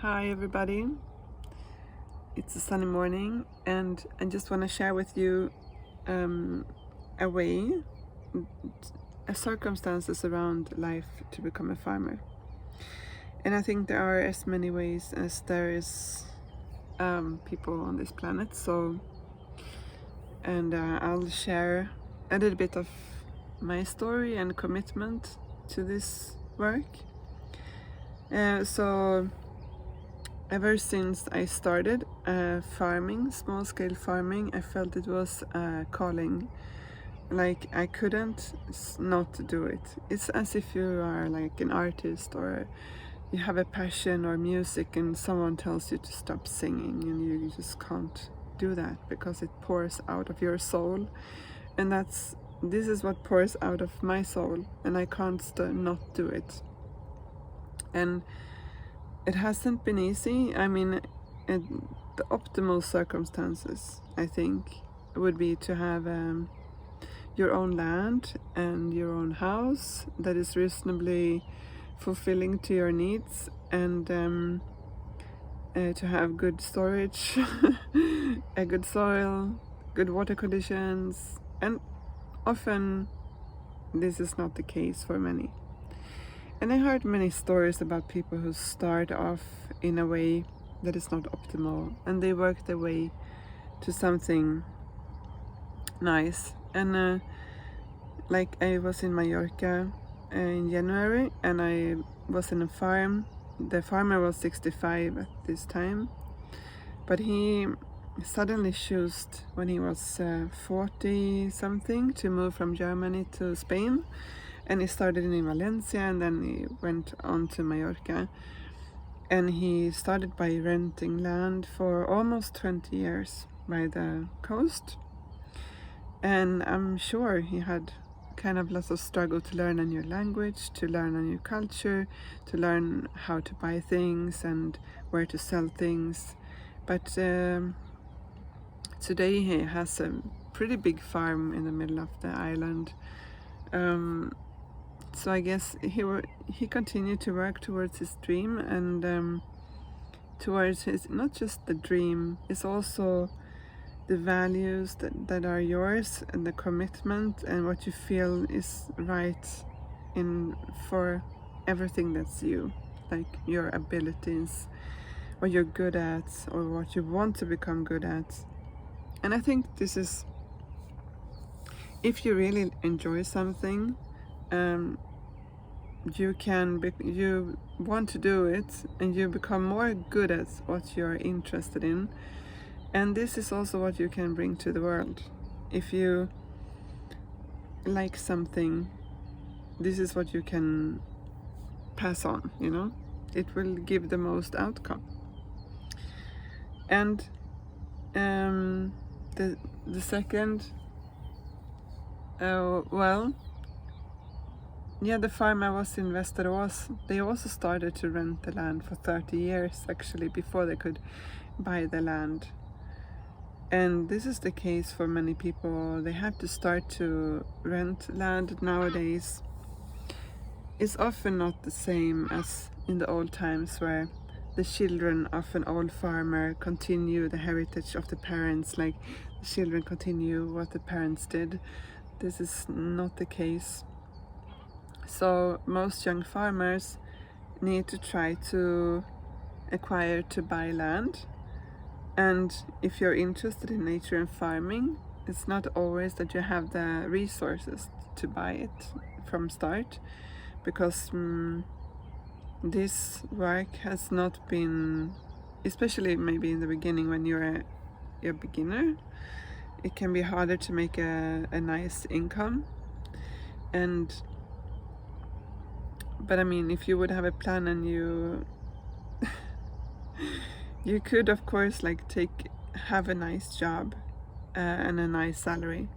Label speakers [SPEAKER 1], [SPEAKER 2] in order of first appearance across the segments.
[SPEAKER 1] Hi everybody, it's a sunny morning and I just want to share with you um, a way, circumstances around life to become a farmer. And I think there are as many ways as there is people on this planet, and I'll share a little bit of my story and commitment to this work. So ever since I started farming, small-scale farming, I felt it was a calling. Like I couldn't not do it. It's as if you are like an artist or you have a passion or music and someone tells you to stop singing and you just can't do that because it pours out of your soul. And this is what pours out of my soul, and I can't not do it. And it hasn't been easy. I mean, the optimal circumstances, I think, would be to have your own land and your own house that is reasonably fulfilling to your needs, and to have good storage, a good soil, good water conditions, and often this is not the case for many. And I heard many stories about people who start off in a way that is not optimal and they work their way to something nice. And like I was in Mallorca in January and I was in a farm. The farmer was 65 at this time, but he suddenly chose when he was 40 something to move from Germany to Spain. And he started in Valencia and then he went on to Mallorca. And he started by renting land for almost 20 years by the coast. And I'm sure he had kind of lots of struggle to learn a new language, to learn a new culture, to learn how to buy things and where to sell things. But today he has a pretty big farm in the middle of the island. So I guess he continued to work towards his dream and towards his, not just the dream, it's also the values that are yours and the commitment and what you feel is right in for everything that's you, like your abilities, what you're good at or what you want to become good at. And I think this is, if you really enjoy something, you want to do it and you become more good at what you're interested in, and this is also what you can bring to the world. If you like something, this is what you can pass on, it will give the most outcome. And the second, the farm I was in Västerås, they also started to rent the land for 30 years actually before they could buy the land. And this is the case for many people. They have to start to rent land nowadays. It's often not the same as in the old times where the children of an old farmer continue the heritage of the parents, like the children continue what the parents did. This is not the case. So most young farmers need to try to acquire to buy land. And if you're interested in nature and farming, it's not always that you have the resources to buy it from start, because this work has not been, especially maybe in the beginning when you're a beginner, it can be harder to make a nice income. But I mean, if you would have a plan and you could of course like have a nice job and a nice salary,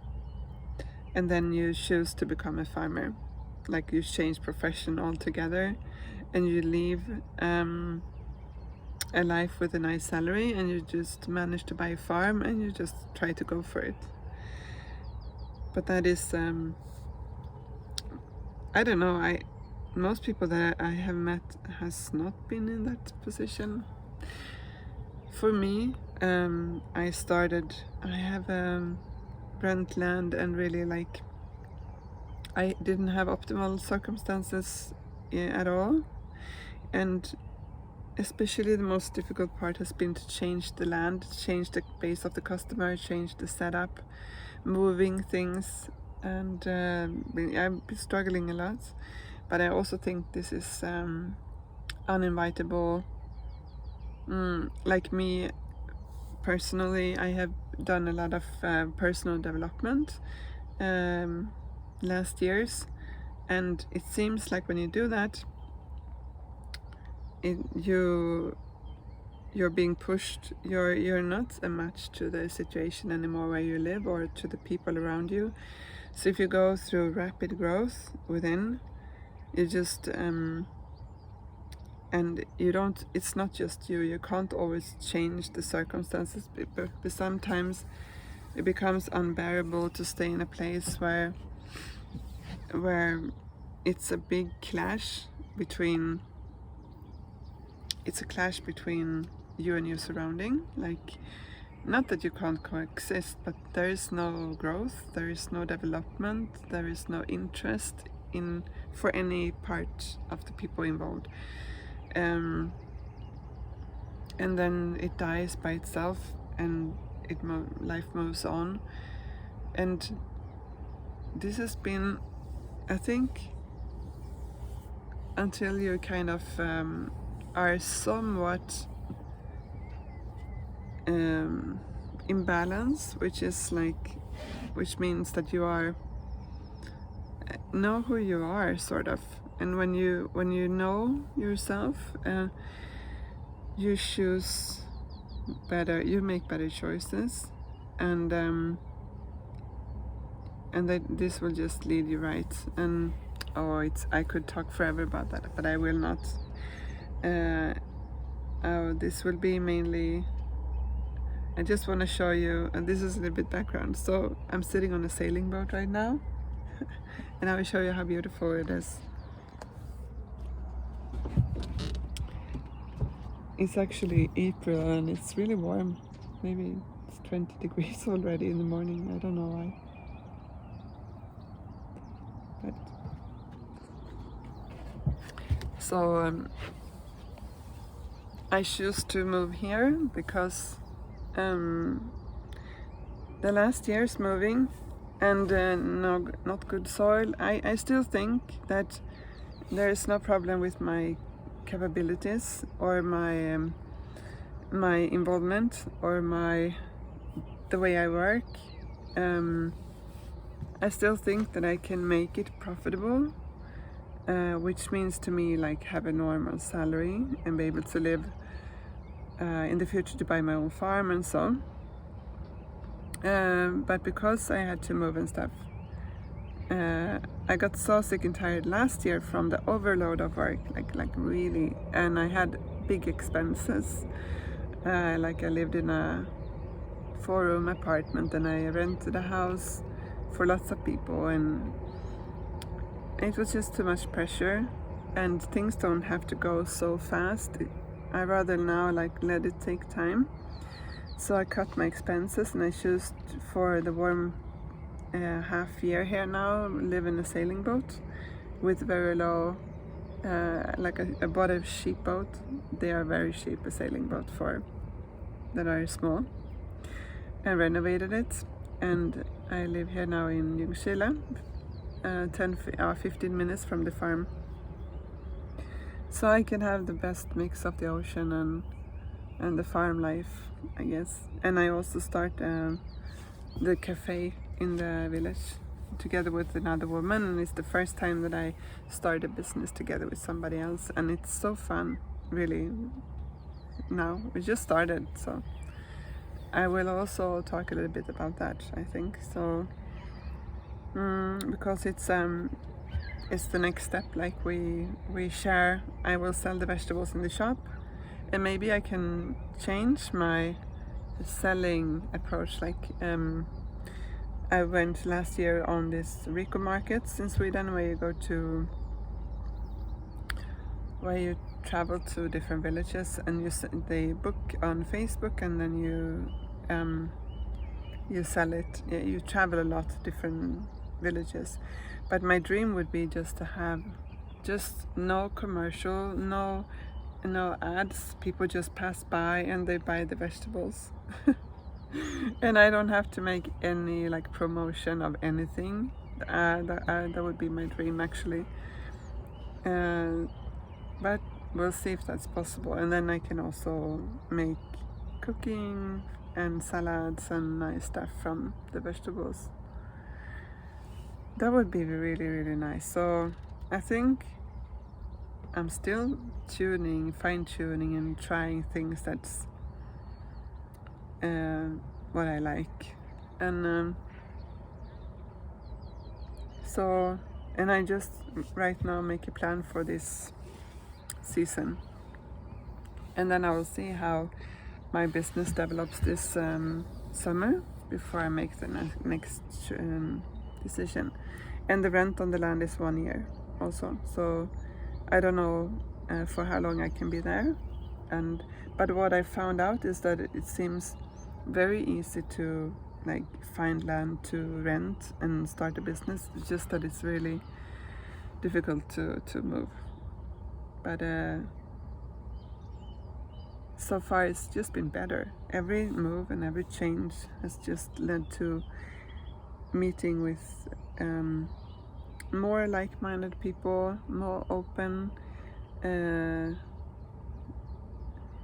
[SPEAKER 1] and then you choose to become a farmer, like you change profession altogether and you leave a life with a nice salary and you just manage to buy a farm and you just try to go for it. But that is I don't know, most people that I have met has not been in that position. For me, I have rent land, and really like I didn't have optimal circumstances at all, and especially the most difficult part has been to change the land, change the base of the customer, change the setup, moving things, and I've been struggling a lot. But I also think this is uninvitable. Like me personally, I have done a lot of personal development last years, and it seems like when you do that, you're being pushed. You're not a match to the situation anymore where you live or to the people around you. So if you go through rapid growth within, you just and you don't, it's not just you can't always change the circumstances, but sometimes it becomes unbearable to stay in a place where it's a big clash between you and your surrounding. Like, not that you can't coexist, but there is no growth, there is no development, there is no interest in for any part of the people involved, and then it dies by itself, and life moves on. And this has been, I think, until you kind of are somewhat in balance, which means that you know who you are, sort of. And when you know yourself, you choose better, you make better choices, and that this will just lead you right. And I could talk forever about that, but I will not. This will be mainly, I just want to show you, and this is a little bit background. So I'm sitting on a sailing boat right now, and I will show you how beautiful it is. It's actually April and it's really warm. Maybe it's 20 degrees already in the morning. I don't know why. But so I choose to move here because the last year's moving and not good soil. I still think that there is no problem with my capabilities or my my involvement or the way I work. I still think that I can make it profitable, which means to me like have a normal salary and be able to live in the future, to buy my own farm and so. But because I had to move and stuff, I got so sick and tired last year from the overload of work, like really, and I had big expenses. Like I lived in a 4-room apartment and I rented a house for lots of people, and it was just too much pressure, and things don't have to go so fast. I rather now like let it take time. So I cut my expenses and I choose for the warm half year here now, live in a sailing boat with very low, like I bought a cheap boat. They are very cheap, a sailing boat that are small, and renovated it, and I live here now in Ljungskile, 15 minutes from the farm, so I can have the best mix of the ocean and the farm life, I guess. And I also start the cafe in the village together with another woman, and it's the first time that I start a business together with somebody else, and it's so fun, really. Now we just started, so I will also talk a little bit about that, I think. So because it's the next step. Like we share. I will sell the vegetables in the shop, and maybe I can change my selling approach. Like I went last year on this Rico markets in Sweden, where you go to where you travel to different villages and they book on Facebook, and then you sell it. Yeah, you travel a lot to different villages. But my dream would be just to have just no commercial, no ads. People just pass by and they buy the vegetables. And I don't have to make any like promotion of anything. That would be my dream, actually. But we'll see if that's possible. And then I can also make cooking and salads and nice stuff from the vegetables. That would be really, really nice. So I think I'm still fine-tuning and trying things that's what I like. And and I just right now make a plan for this season. And then I will see how my business develops this summer before I make the next decision. And the rent on the land is 1 year also. So I don't know for how long I can be there. But what I found out is that it seems very easy to like find land to rent and start a business. It's just that it's really difficult to move. But so far it's just been better. Every move and every change has just led to meeting with more like-minded people, more open.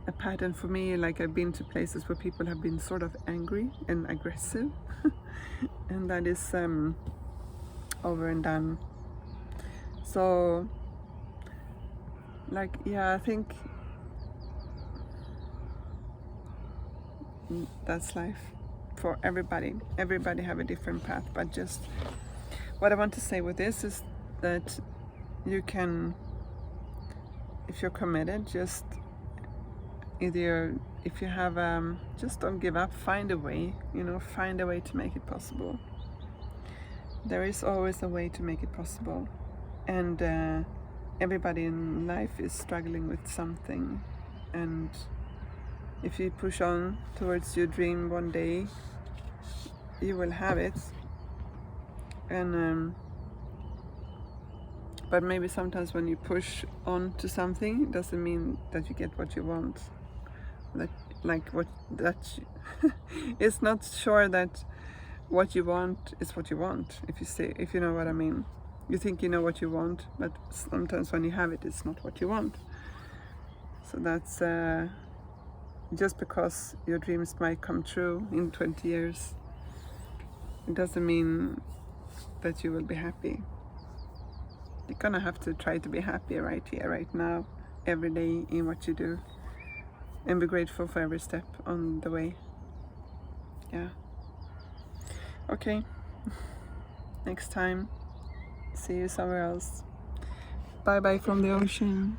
[SPEAKER 1] A pattern for me, like I've been to places where people have been sort of angry and aggressive, and that is over and done. So like, yeah, I think that's life for everybody. Everybody have a different path, but just what I want to say with this is that you can, if you're committed, just either if you have just don't give up, find a way, find a way to make it possible. There is always a way to make it possible, and everybody in life is struggling with something, and if you push on towards your dream, one day you will have it. And but maybe sometimes when you push on to something, it doesn't mean that you get what you want. It's not sure that what you want is what you want, if you know what I mean. You think you know what you want, but sometimes when you have it, it's not what you want. So that's just because your dreams might come true in 20 years, it doesn't mean that you will be happy. You're gonna have to try to be happy right here, right now, every day in what you do, and be grateful for every step on the way. Yeah. Okay. Next time, see you somewhere else. Bye bye from the ocean.